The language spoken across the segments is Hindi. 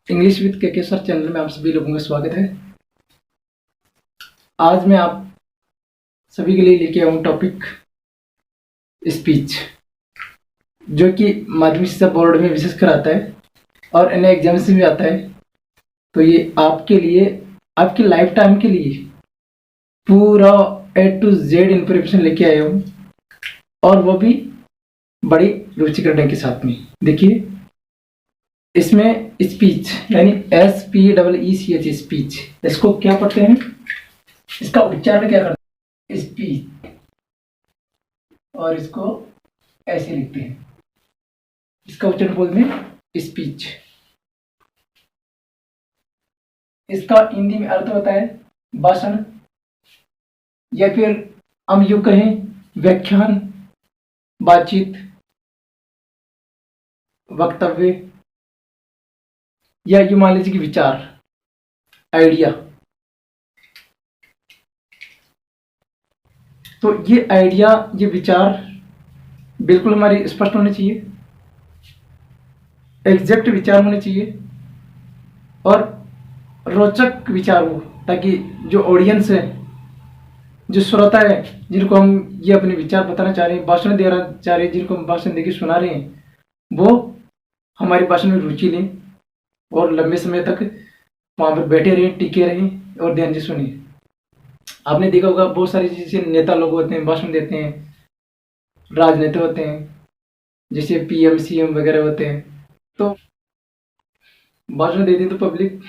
इंग्लिश विद के सर चैनल में आप सभी लोगों का स्वागत है। आज मैं आप सभी के लिए लेके आऊँ टॉपिक स्पीच, जो कि माध्यमिक शिक्षा बोर्ड में विशेष कर आता है और अन्य एग्जाम्स में भी आता है। तो ये आपके लिए, आपकी लाइफ टाइम के लिए पूरा A to Z इंफॉर्मेशन लेके आया हूँ, और वो भी बड़ी रुचिकर ढंग के साथ में। देखिए, इसमें स्पीच यानी SPEECH स्पीच, इसको क्या पढ़ते हैं, इसका उच्चारण क्या करते हैं, स्पीच, और इसको ऐसे लिखते हैं, इसका उच्चारण बोलते हैं स्पीच। इसका हिंदी में अर्थ होता है भाषण, या फिर हम यूं कहें व्याख्यान, बातचीत, वक्तव्य, या यूं मान लीजिए कि विचार, आइडिया। तो ये आइडिया, ये विचार बिल्कुल हमारे स्पष्ट होने चाहिए, एग्जैक्ट विचार होने चाहिए और रोचक विचार हो, ताकि जो ऑडियंस है, जो श्रोता है, जिनको हम ये अपने विचार बताना चाह रहे हैं, भाषण देना चाह रहे हैं, जिनको हम भाषण देके सुना रहे हैं, वो हमारे भाषण में रुचि लें और लंबे समय तक वहाँ पर बैठे रहें, टिके रहें और ध्यान से सुनिए। आपने देखा होगा बहुत सारे जैसे नेता लोग होते हैं, भाषण देते हैं, राजनेता होते हैं, जैसे PM CM वगैरह होते हैं, तो भाषण देते हैं तो पब्लिक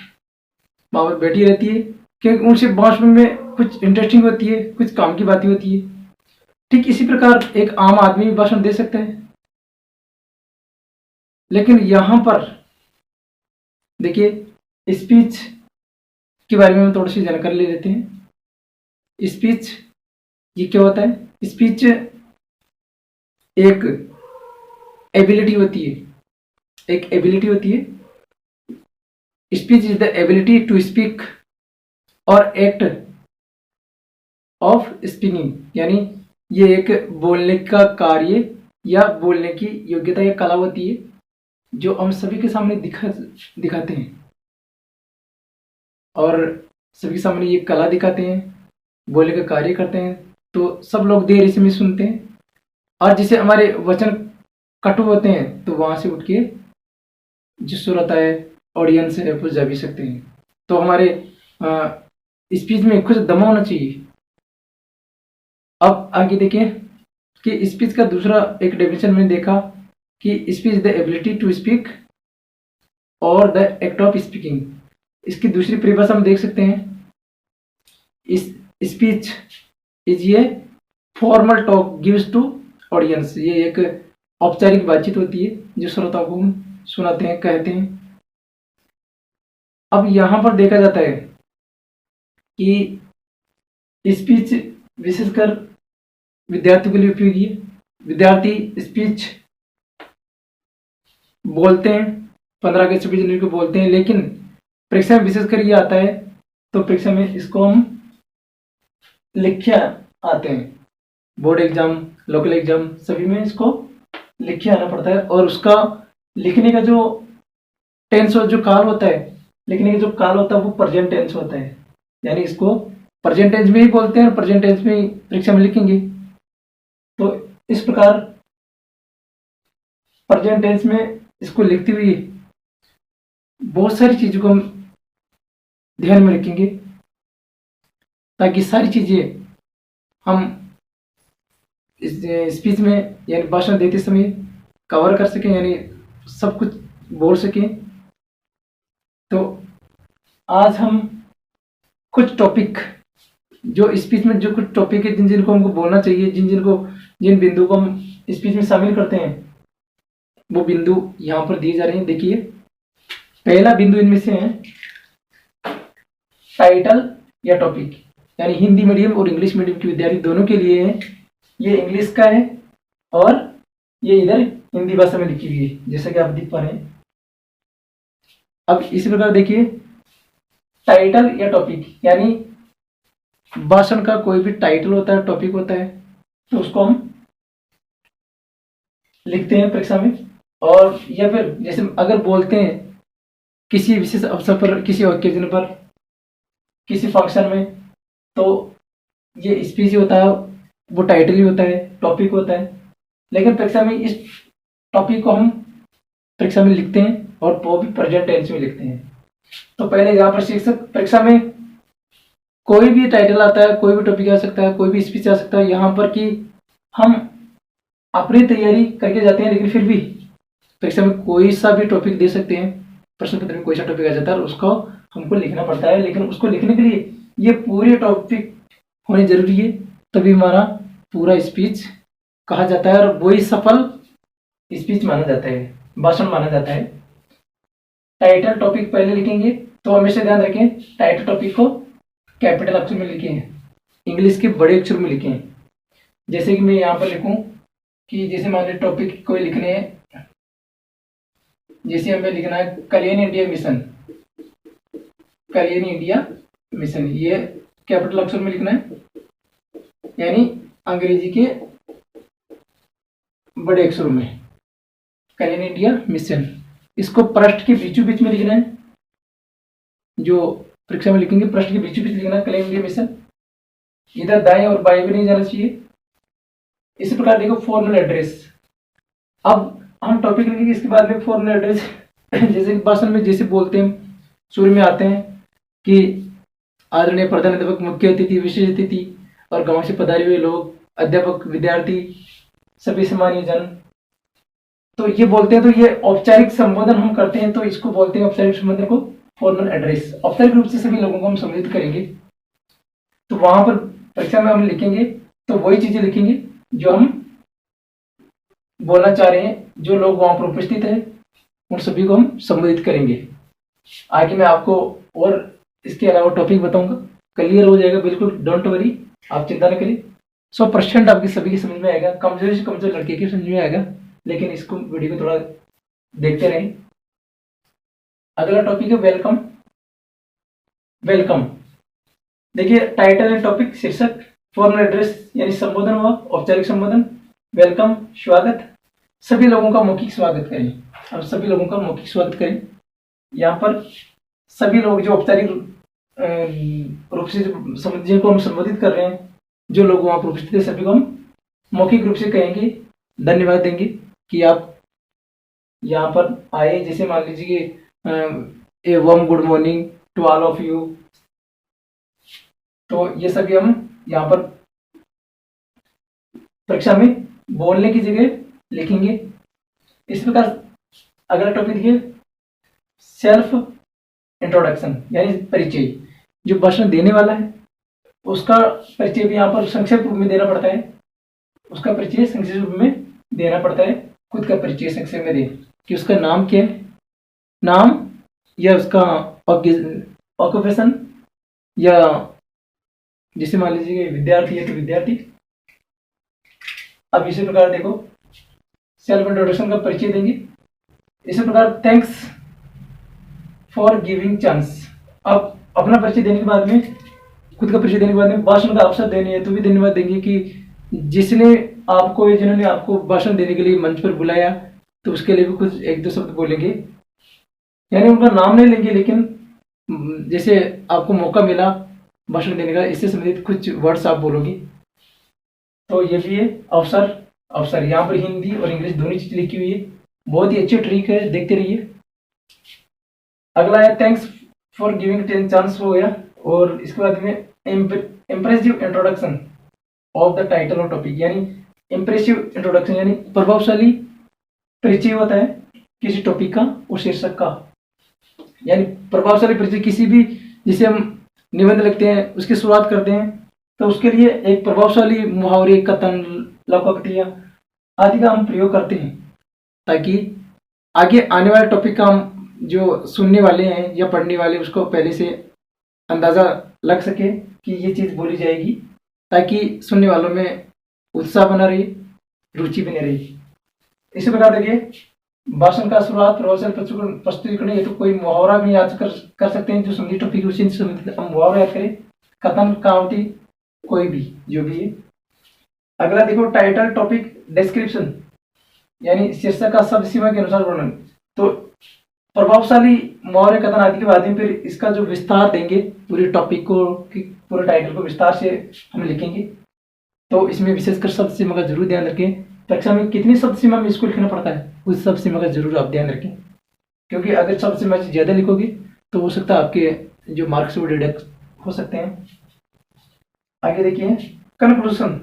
वहाँ पर बैठी रहती है, क्योंकि उनसे भाषण में कुछ इंटरेस्टिंग होती है, कुछ काम की बातें होती है। ठीक इसी प्रकार एक आम आदमी भी भाषण दे सकता है। लेकिन यहाँ पर देखिए, स्पीच के बारे में हम थोड़ी सी जानकारी ले लेते हैं। स्पीच ये क्या होता है? स्पीच एक एबिलिटी होती है, एक एबिलिटी होती है। Speech is the ability to speak और एक्ट ऑफ स्पीकिंग, यानी ये एक बोलने का कार्य या बोलने की योग्यता या कला होती है, जो हम सभी के सामने दिखाते हैं, और सभी के सामने ये कला दिखाते हैं, बोलने का कार्य करते हैं, तो सब लोग देर इसमें सुनते हैं। और जिसे हमारे वचन कटु होते हैं, तो वहां से उठ के जो श्रोता है, ऑडियंस है, वो जा भी सकते हैं। तो हमारे स्पीच में कुछ दम होना चाहिए। अब आगे देखिए कि स्पीच का दूसरा एक डेफिनेशन मैंने देखा कि speech is the ability to speak और द एक्ट ऑफ स्पीकिंग। इसकी दूसरी परिभाषा हम देख सकते हैं, इस स्पीच इज ये formal talk gives to audience. ये एक औपचारिक बातचीत होती है जो श्रोताओं को हम सुनाते हैं, कहते हैं। अब यहाँ पर देखा जाता है कि स्पीच विशेषकर विद्यार्थियों के लिए उपयोगी है। विद्यार्थी स्पीच बोलते हैं, 15 अगस्त 26 जनवरी को बोलते हैं, लेकिन परीक्षा में विशेषकर ये आता है, तो परीक्षा में इसको हम लिखे आते हैं। बोर्ड एग्जाम, लोकल एग्जाम, सभी में इसको लिखे आना पड़ता है। और उसका लिखने का जो टेंस और जो काल होता है, लिखने का जो काल होता है, वो प्रेजेंट टेंस होता है, यानी इसको प्रेजेंट टेंस में ही बोलते हैं और प्रेजेंट टेंस में ही परीक्षा में लिखेंगे। तो इस प्रकार प्रेजेंट टेंस में इसको लिखते हुए बहुत सारी चीजों को हम ध्यान में रखेंगे, ताकि सारी चीजें हम इस स्पीच में यानी भाषण देते समय कवर कर सकें, यानी सब कुछ बोल सकें। तो आज हम कुछ टॉपिक, जो स्पीच में जो कुछ टॉपिक है, जिन जिनको हमको बोलना चाहिए, जिन बिंदु को हम स्पीच में शामिल करते हैं, वो बिंदु यहाँ पर दिए जा रहे हैं। देखिए, पहला बिंदु इनमें से है टाइटल या टॉपिक, यानी हिंदी मीडियम और इंग्लिश मीडियम के विद्यार्थी दोनों के लिए है। ये इंग्लिश का है और ये इधर हिंदी भाषा में लिखी हुई है, जैसा कि आप देख पा रहे हैं। अब इसी प्रकार देखिए, टाइटल या टॉपिक, यानी भाषण का कोई भी टाइटल होता है, टॉपिक होता है, तो उसको हम लिखते हैं परीक्षा में। और या फिर जैसे अगर बोलते हैं किसी विशेष अवसर पर, किसी ओकेजन पर, किसी फंक्शन में, तो ये स्पीच होता है, वो टाइटल ही होता है, टॉपिक होता है। लेकिन परीक्षा में इस टॉपिक को हम परीक्षा में लिखते हैं और वो भी प्रेजेंट टेंस में लिखते हैं। तो पहले यहाँ पर शिक्षक परीक्षा में कोई भी टाइटल आता है, कोई भी टॉपिक आ सकता है, कोई भी स्पीच आ सकता है, यहाँ पर कि हम अपनी तैयारी करके जाते हैं, लेकिन फिर भी परीक्षा में कोई सा भी टॉपिक दे सकते हैं, प्रश्न पत्र में कोई सा टॉपिक आ जाता है और उसको हमको लिखना पड़ता है। लेकिन उसको लिखने के लिए ये पूरे टॉपिक होने जरूरी है, तभी हमारा पूरा स्पीच कहा जाता है और वही सफल स्पीच माना जाता है, भाषण माना जाता है। टाइटल टॉपिक पहले लिखेंगे, तो हमेशा ध्यान रखें टाइटल टॉपिक को कैपिटल अक्षर में लिखें, इंग्लिश के बड़े अक्षर में लिखें। जैसे कि मैं यहाँ पर लिखूं कि जैसे मान लीजिए टॉपिक कोई लिखने हैं, जैसे हमें लिखना है कल्याण इंडिया मिशन, कल्याण इंडिया मिशन, ये कैपिटल अक्षर में लिखना है, यानी अंग्रेजी के बड़े अक्षरों में, कल्याण इंडिया मिशन। इसको पृष्ठ के बीचों बीच में लिखना है, जो परीक्षा में लिखेंगे पृष्ठ के बीचों बीच लिखना है कल्याण इंडिया मिशन, इधर दाएं और बाएं भी नहीं जाना चाहिए। इसी प्रकार देखो फॉर्मल एड्रेस, अब हम टॉपिक लिखेंगे, इसके बाद में फॉर्मल एड्रेस जैसे भाषण में जैसे बोलते हैं, शुरू में आते हैं कि आदरणीय प्रधानाध्यापक, मुख्य अतिथि, विशेष अतिथि और गांव से पधारे हुए लोग, अध्यापक, विद्यार्थी, सभी सम्मानीय जन, तो ये बोलते हैं। तो ये औपचारिक संबोधन हम करते हैं, तो इसको बोलते हैं औपचारिक संबोधन को फॉर्मल एड्रेस। औपचारिक रूप से सभी लोगों को हम संबोधित करेंगे, तो वहां पर परीक्षा में हम लिखेंगे तो वही चीजें लिखेंगे जो हम बोलना चाह रहे हैं, जो लोग वहां पर उपस्थित है उन सभी को हम संबोधित करेंगे। आगे मैं आपको और इसके अलावा टॉपिक बताऊंगा, क्लियर हो जाएगा बिल्कुल, डोंट वरी, आप चिंता न करिए। 100% आपकी सभी की समझ में आएगा, कमजोर से कमजोर लड़के की समझ में आएगा, लेकिन इसको वीडियो को थोड़ा देखते रहें। अगला टॉपिक है वेलकम। वेलकम देखिए, टाइटल एंड टॉपिक, शीर्षक, फॉर्मल एड्रेस यानी संबोधन हुआ, औपचारिक संबोधन, वेलकम स्वागत, सभी लोगों का मौखिक स्वागत करें। अब सभी लोगों का मौखिक स्वागत करें, यहाँ पर सभी लोग जो औपचारिक रूप से जिनको हम संबोधित कर रहे हैं, जो लोग वहां पर उपस्थित है, सभी को हम मौखिक रूप से कहेंगे, धन्यवाद देंगे कि आप यहाँ पर आए। जैसे मान लीजिए a warm good morning to all of you, तो ये सभी हम यहाँ पर परीक्षा में बोलने की जगह लिखेंगे। इस प्रकार अगला टॉपिक देखिए, सेल्फ इंट्रोडक्शन यानी परिचय। जो भाषण देने वाला है उसका परिचय भी यहाँ पर संक्षेप रूप में देना पड़ता है, उसका परिचय संक्षेप रूप में देना पड़ता है, खुद का परिचय संक्षेप में दे कि उसका नाम क्या है, नाम या उसका ऑक्यूपेशन, या जैसे मान लीजिए विद्यार्थी है तो विद्यार्थी। अब इसी प्रकार देखो सेल्फ इंट्रोडक्शन का परिचय देंगे। इसी प्रकार थैंक्स फॉर गिविंग चांस, अब अपना परिचय देने के बाद में, खुद का परिचय देने के बाद में भाषण का अवसर देने है तो भी धन्यवाद देंगे कि जिसने आपको, जिन्होंने आपको भाषण देने के लिए मंच पर बुलाया, तो उसके लिए भी कुछ एक दो शब्द बोलेंगे, यानी उनका नाम नहीं लेंगे, लेकिन जैसे आपको मौका मिला भाषण देने का, इससे संबंधित कुछ वर्ड्स आप बोलोगे, तो ये भी है अवसर। अवसर यहाँ पर हिंदी और इंग्लिश दोनों चीज लिखी हुई है, बहुत ही अच्छी ट्रिक है, देखते रहिए। अगला है थैंक्स फॉर गिविंग 10 चांस, हो गया। और इसके बाद में impressive introduction of the title और टॉपिक, यानी इम्प्रेसिव इंट्रोडक्शन यानी प्रभावशाली परिचय होता है किसी टॉपिक का और शीर्षक का, यानी प्रभावशाली परिचय किसी भी, जिसे हम निबंध लिखते हैं उसकी शुरुआत करते हैं, तो उसके लिए एक प्रभावशाली मुहावरे, कथन, लोकोक्तियां आदि का हम प्रयोग करते हैं, ताकि आगे आने वाले टॉपिक का हम जो सुनने वाले हैं या पढ़ने वाले उसको पहले से अंदाजा लग सके कि ये चीज बोली जाएगी, ताकि सुनने वालों में उत्साह बना रहे, रुचि बनी रही। इसी प्रकार देखिए भाषण का शुरुआत, रोचक प्रस्तुतिकरण, ये तो कोई मुहावरा भी याद कर सकते हैं, जो संगीत टॉपिक उसी से संबंधित हम मुहावरा याद करें, कथन, कहावती, कोई भी जो भी है। अगला देखो टाइटल टॉपिक डिस्क्रिप्शन, यानी शीर्षक का शब्द सीमा के अनुसार वर्णन। तो प्रभावशाली मौर्य कथन आदि के बाद में फिर इसका जो विस्तार देंगे, पूरे टॉपिक को, पूरे टाइटल को विस्तार से हम लिखेंगे। तो इसमें विशेषकर शब्द सीमा का जरूर ध्यान रखें। परीक्षा में कितनी शब्द सीमा में इसको लिखना पड़ता है, उस शब्द सीमा का जरूर आप ध्यान रखें, क्योंकि अगर शब्द सीमा से ज़्यादा लिखोगे तो हो सकता है आपके जो मार्क्स वो डिडक्ट हो सकते हैं। आगे देखिए, कंक्लूजन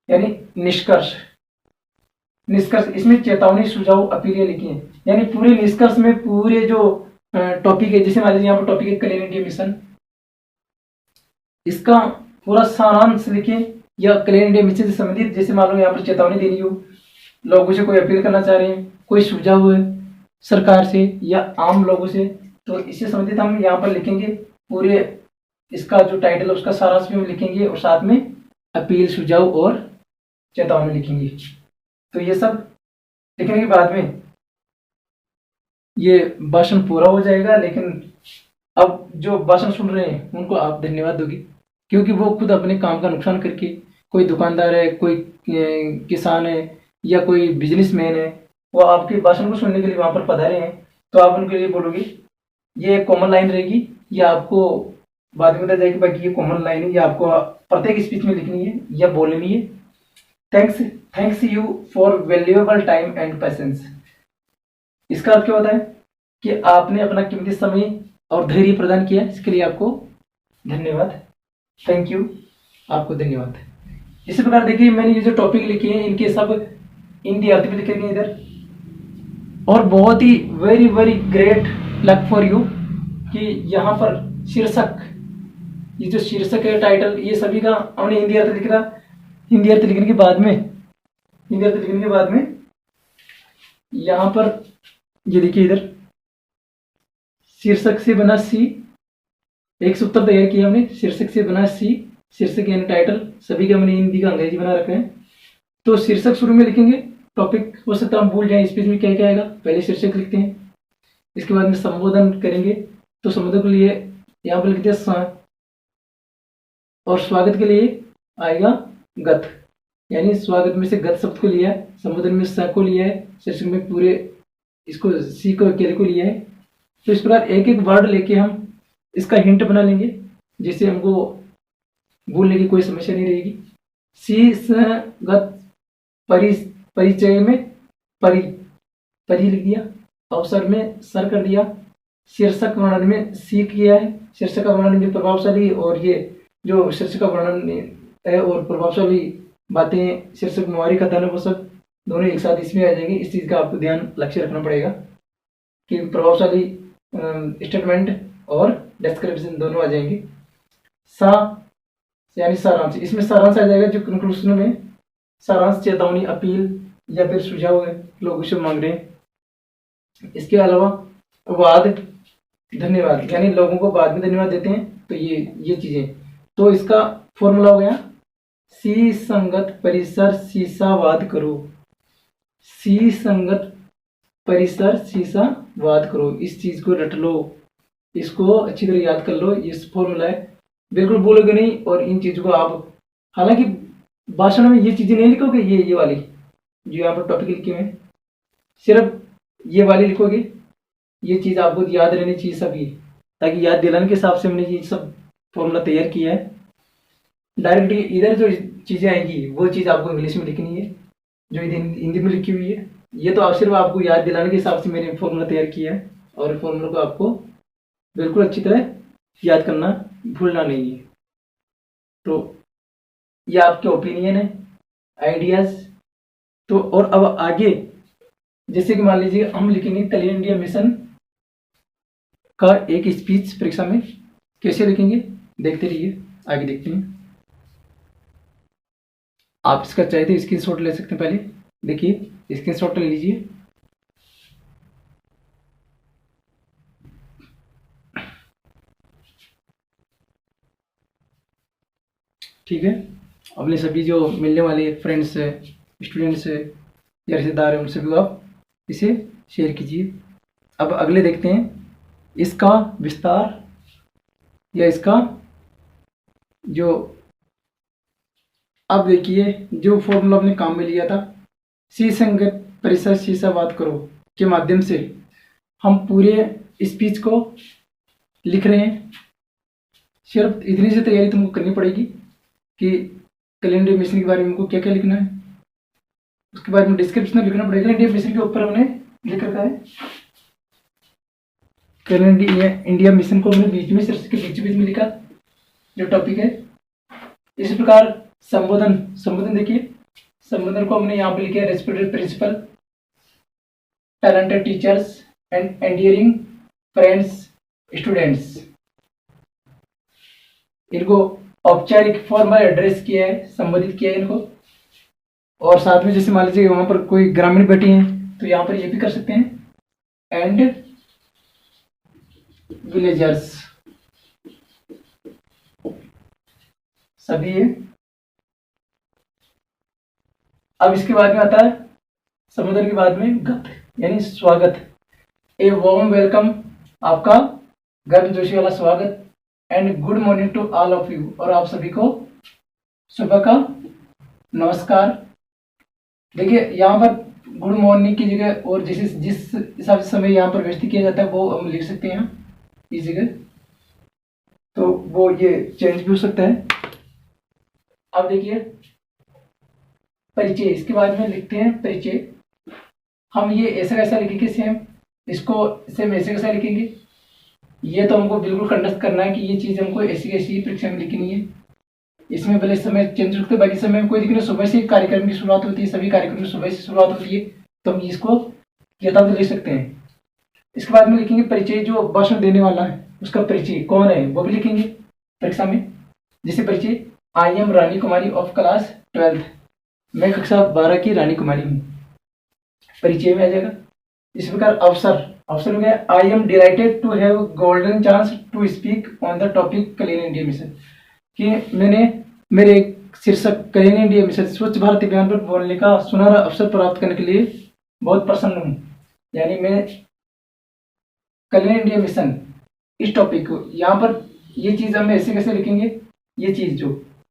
यानी निष्कर्ष। निष्कर्ष इसमें चेतावनी, सुझाव, अपीलें लिखी हैं, यानी पूरे निष्कर्ष में पूरे जो टॉपिक है, जैसे मान लीजिए यहाँ पर टॉपिक है क्लीन इंडिया मिशन, इसका पूरा सारांश लिखें, या क्लीन इंडिया मिशन से संबंधित जैसे मान लो यहाँ पर चेतावनी देनी हो, लोगों से कोई अपील करना चाह रहे हैं, कोई सुझाव है सरकार से या आम लोगों से, तो इससे संबंधित हम यहाँ पर लिखेंगे। पूरे इसका जो टाइटल है उसका सारांश भी हम लिखेंगे, और साथ में अपील, सुझाव और चेतावनी लिखेंगे। तो ये सब लिखने के बाद में ये भाषण पूरा हो जाएगा। लेकिन अब जो भाषण सुन रहे हैं उनको आप धन्यवाद दोगे, क्योंकि वो खुद अपने काम का नुकसान करके, कोई दुकानदार है, कोई किसान है या कोई बिजनेसमैन है, वो आपके भाषण को सुनने के लिए वहां पर पधारे हैं। तो आप उनके लिए बोलोगे, ये कॉमन लाइन रहेगी, या आपको बाद में बताया जाएगी बाकी ये कॉमन लाइन है, या आपको प्रत्येक स्पीच में लिखनी है या बोलनी है। Thanks you for valuable time and patience. इसका अर्थ क्या होता है कि आपने अपना कीमती समय और धैर्य प्रदान किया, इसके लिए आपको धन्यवाद। थैंक यू, आपको धन्यवाद। इसी प्रकार देखिए, मैंने ये जो टॉपिक लिखे हैं इनके सब हिंदी अर्थ भी लिखे गए इधर, और बहुत ही very very great luck for you कि यहाँ पर शीर्षक, ये जो शीर्षक है, टाइटल, ये सभी का हमने हिंदी अर्थ लिख रहा। हिंदी अर्थ लिखने के बाद में यहाँ पर ये देखिए, इधर शीर्षक से बना सी, एक सूत्र तैयार किया हमने, शीर्षक से बना सी, शीर्षक यानी टाइटल, सभी का हमने हिंदी का अंग्रेजी बना रखा है। तो शीर्षक शुरू में लिखेंगे, टॉपिक हो सकता है हम भूल जाएं स्पीच में क्या क्या आएगा, पहले शीर्षक लिखते हैं। इसके बाद में संबोधन करेंगे, तो संबोधन के लिए यहाँ पर लिखते हैं और स्वागत के लिए आएगा गत, यानी स्वागत में से गत शब्द को लिया है, संबोधन में स को लिया है, शीर्षक में पूरे इसको सी को अकेले को लिया है। तो इस प्रकार एक एक वर्ड लेके हम इसका हिंट बना लेंगे, जिससे हमको भूलने की कोई समस्या नहीं रहेगी। शीर्षगत परिचय में परि लिख दिया, अवसर में सर कर दिया, शीर्षक वर्णन में सी किया है, शीर्षक का वर्णन जो प्रभावशाली, और ये जो शीर्षक का वर्णन है और प्रभावशाली बातें शीर्षक मुहावरे कथन है, वो सब दोनों एक साथ इसमें आ जाएंगे। इस चीज़ का आपको ध्यान लक्ष्य रखना पड़ेगा कि प्रभावशाली स्टेटमेंट और डिस्क्रिप्शन दोनों आ जाएंगे। सा यानी सारांश, इसमें सारांश आ जाएगा, जो कंक्लूजन में सारांश, चेतावनी, अपील या फिर सुझाव है लोगों से मांग रहे हैं। इसके अलावा वाद, धन्यवाद, यानी लोगों को बाद में धन्यवाद देते हैं, तो ये चीजें। तो इसका फॉर्मूला हो गया, सी संगत परिसर शीशावाद करो, सी संगत परिसर शीशावाद करो। इस चीज को रट लो, इसको अच्छी तरह याद कर लो, ये फॉर्मूला है, बिल्कुल भूलोगे नहीं। और इन चीजों को आप, हालांकि भाषण में ये चीजें नहीं लिखोगे, ये वाली जो यहाँ पर टॉपिक लिखे हुए हैं, सिर्फ ये वाली लिखोगे। ये चीज आपको याद रहनी चाहिए सभी, ताकि याद दिलाने के हिसाब से हमने ये सब फॉर्मूला तैयार किया है। डायरेक्ट इधर जो चीजें आएंगी वो चीज आपको इंग्लिश में लिखनी है, जो हिंदी में लिखी हुई है। ये तो सिर्फ आपको याद दिलाने के हिसाब से मैंने फॉर्मूला तैयार किया है, और फॉर्मूला को आपको बिल्कुल अच्छी तरह याद करना, भूलना नहीं है। तो ये आपके ओपिनियन है, आइडियाज। तो और अब आगे, जैसे कि मान लीजिए हम लिखेंगे क्लीन इंडिया मिशन का एक स्पीच परीक्षा में, कैसे लिखेंगे देखते रहिए, आगे देखते हैं। आप इसका चाहे तो स्क्रीनशॉट ले सकते हैं, पहले देखिए, स्क्रीनशॉट ले लीजिए। ठीक है, अपने सभी जो मिलने वाले फ्रेंड्स है, स्टूडेंट्स है या रिश्तेदार है, उनसे भी आप इसे शेयर कीजिए। अब अगले देखते हैं, इसका विस्तार या इसका जो, अब देखिए जो फॉर्मूला अपने काम में लिया था, सी संगत परिसर शीशावाद करो के माध्यम से हम पूरे स्पीच को लिख रहे हैं। सिर्फ इतनी सी तैयारी तुमको करनी पड़ेगी कि कल इंडिया मिशन के बारे में हमको क्या क्या लिखना है, उसके बारे में डिस्क्रिप्शन लिखना पड़ेगा। इंडिया मिशन के ऊपर हमने लिख रखा है। कल इंडिया मिशन को हमने बीच में शीर्षक के बीच बीच में लिखा जो टॉपिक है। इस प्रकार संबोधन देखिए, संबोधन को हमने यहाँ पे लिखा है respected principal, talented teachers and endearing friends students. इनको औपचारिक फॉर्मल एड्रेस किया है, संबोधित किया है इनको। और साथ में जैसे मान लीजिए वहां पर कोई ग्रामीण बैठी हैं तो यहाँ पर ये भी कर सकते हैं, एंड विलेजर्स सभी है। अब इसके बाद में आता है संबोधन के बाद में गत यानी स्वागत। ए वार्म वेलकम, आपका गर्मजोशी वाला स्वागत। And good morning to all of you, और आप सभी को सुबह का नमस्कार। देखिए यहाँ पर गुड मॉर्निंग की जगह और जिस हिसाब से समय यहाँ पर व्यस्त किया जाता है वो हम लिख सकते हैं इस जगह, तो वो ये चेंज भी हो सकता है। अब देखिए परिचय, इसके बाद में लिखते हैं परिचय। हम ये ऐसा कैसा लिखेंगे, सेम इसको सेम ऐसे कैसा लिखेंगे, ये तो हमको बिल्कुल कंडक्ट करना है कि ये चीज़ हमको ऐसी ऐसी परीक्षा में लिखनी है। इसमें भले समय चेंज रखते, बाकी समय में कोई दिक्कत नहीं। सुबह से कार्यक्रम की शुरुआत होती है, सभी कार्यक्रम की सुबह से शुरुआत होती है, तो हम इसको यथावत लिख सकते हैं। इसके बाद में लिखेंगे परिचय, जो भाषण देने वाला है उसका परिचय कौन है वो भी लिखेंगे परीक्षा में। जैसे परिचय, I am Rani Kumari of class 12th, मैं कक्षा 12 की रानी कुमारी हूँ, परिचय में आ जाएगा। इस प्रकार अवसर में गया, I am delighted to have golden chance to speak on the topic clean India mission, कि मैंने मेरे शीर्षक क्लीन इंडिया मिशन स्वच्छ भारत अभियान पर बोलने का सुनहरा अवसर प्राप्त करने के लिए बहुत प्रसन्न हूँ। यानी मैं क्लीन इंडिया मिशन इस टॉपिक को यहाँ पर ये चीज़ हम ऐसे कैसे लिखेंगे, ये चीज़ जो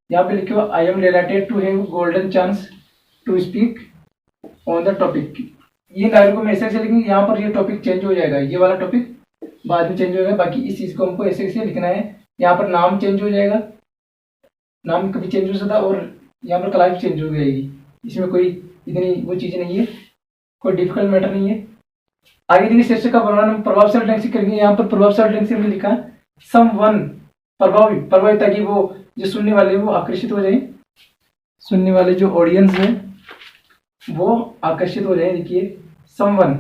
यहाँ पे लिखे हुआ, I am delighted to have golden chance to speak on the topic, ये लाइन को हम ऐसे ऐसे लिखेंगे। यहाँ पर ये टॉपिक चेंज हो जाएगा, ये वाला टॉपिक बाद में चेंज हो जाएगा। बाकी इस चीज़ को हमको ऐसे ऐसे लिखना है। यहाँ पर नाम चेंज हो जाएगा, नाम कभी चेंज हो सकता है, और यहाँ पर क्लास चेंज हो जाएगी। इसमें कोई इतनी वो चीज़ नहीं है, कोई डिफिकल्ट मैटर नहीं है। आगे देखिए शीर्षक का वर्णन हम प्रभावशाली ढंग से करेंगे। यहाँ पर प्रभावशाली ढंग से हमने लिखा समवन, प्रभावित, ताकि वो जो सुनने वाले वो आकर्षित हो जाए, सुनने वाले जो ऑडियंस है वो आकर्षित हो जाए। देखिए समवन,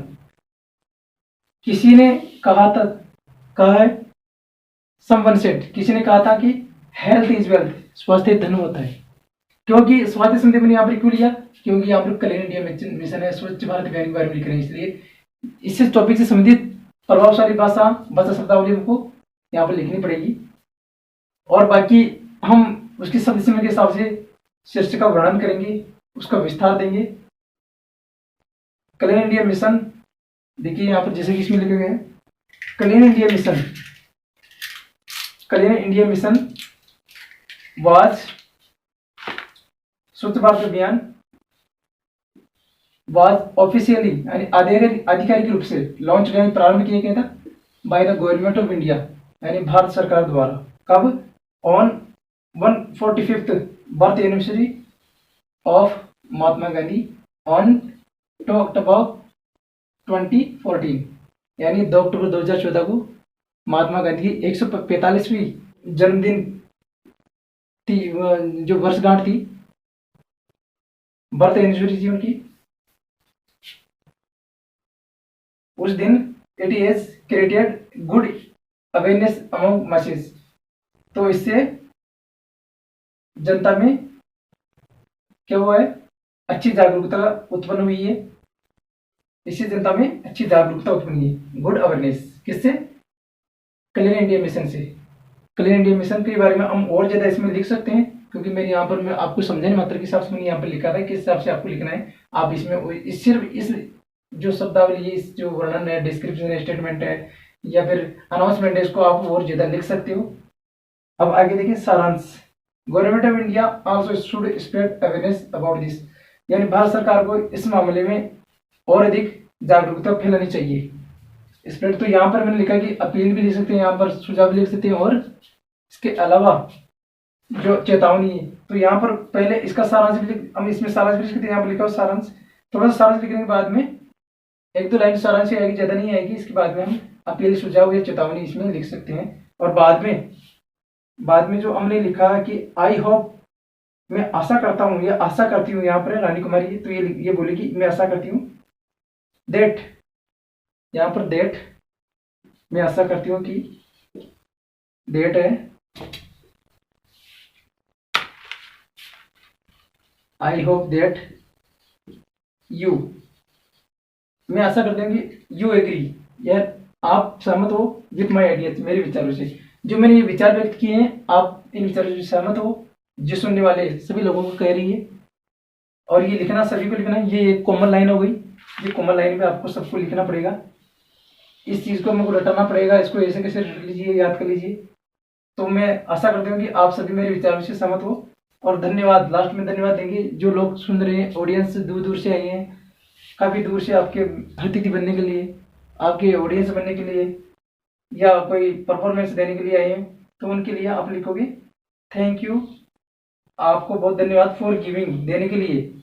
किसी ने कहा है, समवन सेड, किसी ने कहा था कि हेल्थ इज वेल्थ, स्वास्थ्य धन होता है। क्योंकि स्वास्थ्य संदेश मैंने यहाँ पर क्यों लिया, क्योंकि यहाँ पर क्लीन इंडिया मिशन है, स्वच्छ भारत अभियान के बारे में लिख रहे हैं, इसलिए इससे टॉपिक से संबंधित प्रभावशाली भाषा शब्दावली हमको यहाँ पर लिखनी पड़ेगी। और बाकी हम उसकी शब्द सीमा के हिसाब से शीर्षक का वर्णन करेंगे, उसका विस्तार देंगे। क्लीन इंडिया मिशन, देखिए यहाँ पर जैसे कि इसमें लिखे गए हैं, क्लीन इंडिया मिशन वाज, स्वच्छ भारत अभियान वाज ऑफिशियली यानी आधिकारिक रूप से लॉन्च यानी प्रारंभ किया गया था by the government of India, यानी भारत सरकार द्वारा। कब? On 145th birth anniversary of Mahatma Gandhi on 2 अक्टूबर 2014, यानी 2 अक्टूबर 2014 को महात्मा गांधी की 145वीं जन्मदिन थी, जो वर्षगांठ थी, बर्थ एनिवर्सरी थी उनकी। उस दिन it is created good awareness among masses, तो इससे जनता में क्या हुआ है, अच्छी जागरूकता उत्पन्न हुई है। इससे जनता में अच्छी जागरूकता उत्पन्न हुई है, गुड अवेयरनेस, किससे? क्लीन इंडिया मिशन से। क्लीन इंडिया मिशन के बारे में हम और ज्यादा इसमें लिख सकते हैं, क्योंकि मेरे यहाँ पर मैं आपको समझाने मात्र के हिसाब से मैंने यहाँ पर लिखा था, किस हिसाब से आपको लिखना है। आप इसमें सिर्फ इस जो शब्दावली है, इस जो वर्णन है, डिस्क्रिप्शन है, स्टेटमेंट है या फिर अनाउंसमेंट है, इसको आप और ज्यादा लिख सकते हो। अब आगे देखिए सारांश। Government of India also should spread awareness about this, यानी भारत सरकार को इस मामले में और अधिक जागरूकता फैलानी चाहिए। स्प्रेड, तो यहाँ पर मैंने लिखा कि अपील भी लिख सकते हैं, यहाँ पर सुझाव भी लिख सकते हैं, और इसके अलावा जो चेतावनी है, तो यहाँ पर पहले इसका सारांश भी हम इसमें सारांश भी लिख सकते हैं। यहाँ पर लिखा हो सारांश, थोड़ा सा सारांश लिखने के बाद में एक दो लाइन सारांश आएगी, ज्यादा नहीं आएगी। इसके बाद में हम अपील, सुझाव या चेतावनी इसमें लिख सकते हैं। और बाद में जो हमने लिखा है कि आई होप, मैं आशा करता हूँ या आशा करती हूँ, यहाँ पर रानी कुमारी है तो ये बोले कि मैं आशा करती हूँ दैट, यहाँ पर दैट, मैं आशा करती हूँ कि दैट है, आई होप दैट यू, मैं आशा करती हूँ कि यू एग्री, यार आप सहमत हो विथ माई आइडियाज, मेरे विचारों से, जो मैंने ये विचार व्यक्त किए हैं आप इन विचारों से सहमत हो, जो सुनने वाले सभी लोगों को कह रही है। और ये लिखना सभी को लिखना है, ये एक कॉमन लाइन हो गई, ये कॉमन लाइन में आपको सबको लिखना पड़ेगा, इस चीज़ को हमको रटना पड़ेगा, इसको ऐसे कैसे रट लीजिए, याद कर लीजिए। तो मैं आशा करती हूँ कि आप सभी मेरे विचारों से सहमत हो। और धन्यवाद, लास्ट में धन्यवाद देंगे जो लोग सुन रहे हैं, ऑडियंस दूर दूर से आए हैं, काफ़ी दूर से आपके अतिथि बनने के लिए, आपके ऑडियंस बनने के लिए, या कोई परफॉर्मेंस देने के लिए आए हैं, तो उनके लिए आप लिखोगे थैंक यू, आपको बहुत धन्यवाद फॉर गिविंग, देने के लिए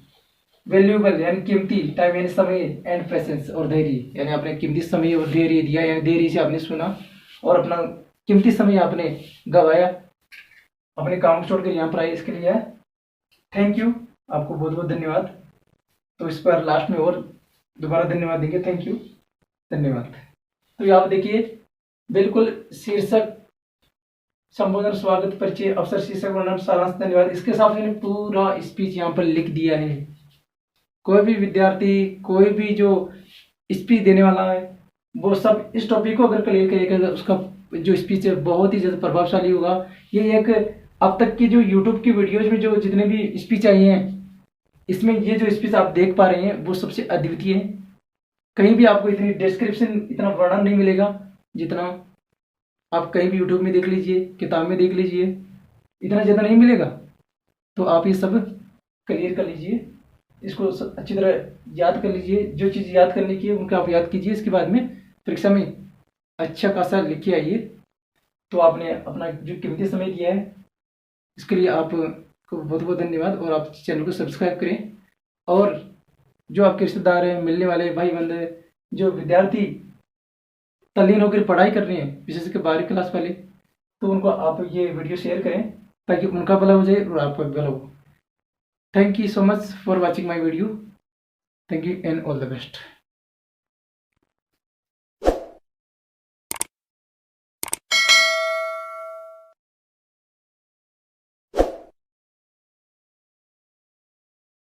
वैल्यूएबल यानी कीमती टाइम यानी समय, एंड पेशेंस और धैर्य, यानी आपने कीमती समय और धैर्य दिया, यानी धैर्य से आपने सुना और अपना कीमती समय आपने गवाया, अपने काम को छोड़कर यहाँ पर आए, इसके लिए थैंक यू, आपको बहुत बहुत धन्यवाद। तो इस पर लास्ट में और दोबारा धन्यवाद देंगे, थैंक यू, धन्यवाद। तो यहाँ देखिए बिल्कुल शीर्षक, संबोधन, स्वागत, परिचय, अवसर, शीर्षक, वर्णन, सारांश, धन्यवाद, इसके हिसाब से पूरा स्पीच यहाँ पर लिख दिया है। कोई भी विद्यार्थी, कोई भी जो स्पीच देने वाला है, वो सब इस टॉपिक को अगर क्लियर करेगा, उसका जो स्पीच है बहुत ही ज़्यादा प्रभावशाली होगा। ये एक अब तक की जो यूट्यूब की वीडियोज में जो जितने भी स्पीच आई हैं, इसमें ये जो स्पीच आप देख पा रहे हैं वो सबसे अद्वितीय है। कहीं भी आपको इतनी डिस्क्रिप्शन, इतना वर्णन नहीं मिलेगा जितना आप कहीं भी यूट्यूब में देख लीजिए, किताब में देख लीजिए, इतना ज़्यादा नहीं मिलेगा। तो आप ये सब क्लियर कर लीजिए, इसको अच्छी तरह याद कर लीजिए, जो चीज़ याद करने की है उनका आप याद कीजिए, इसके बाद में परीक्षा में अच्छा खासा लिख के आइए। तो आपने अपना जो कीमती समय दिया है इसके लिए आपको बहुत बहुत धन्यवाद। और आप चैनल को सब्सक्राइब करें, और जो आपके रिश्तेदार हैं, मिलने वाले भाई बंधु, जो विद्यार्थी तल्लीन होकर पढ़ाई कर रहे हैं, विशेषकर 12वीं क्लास वाले, तो उनको आप ये वीडियो शेयर करें ताकि उनका भला हो जाए और आपका भी भला हो। Thank you so much for watching my video. Thank you and all the best.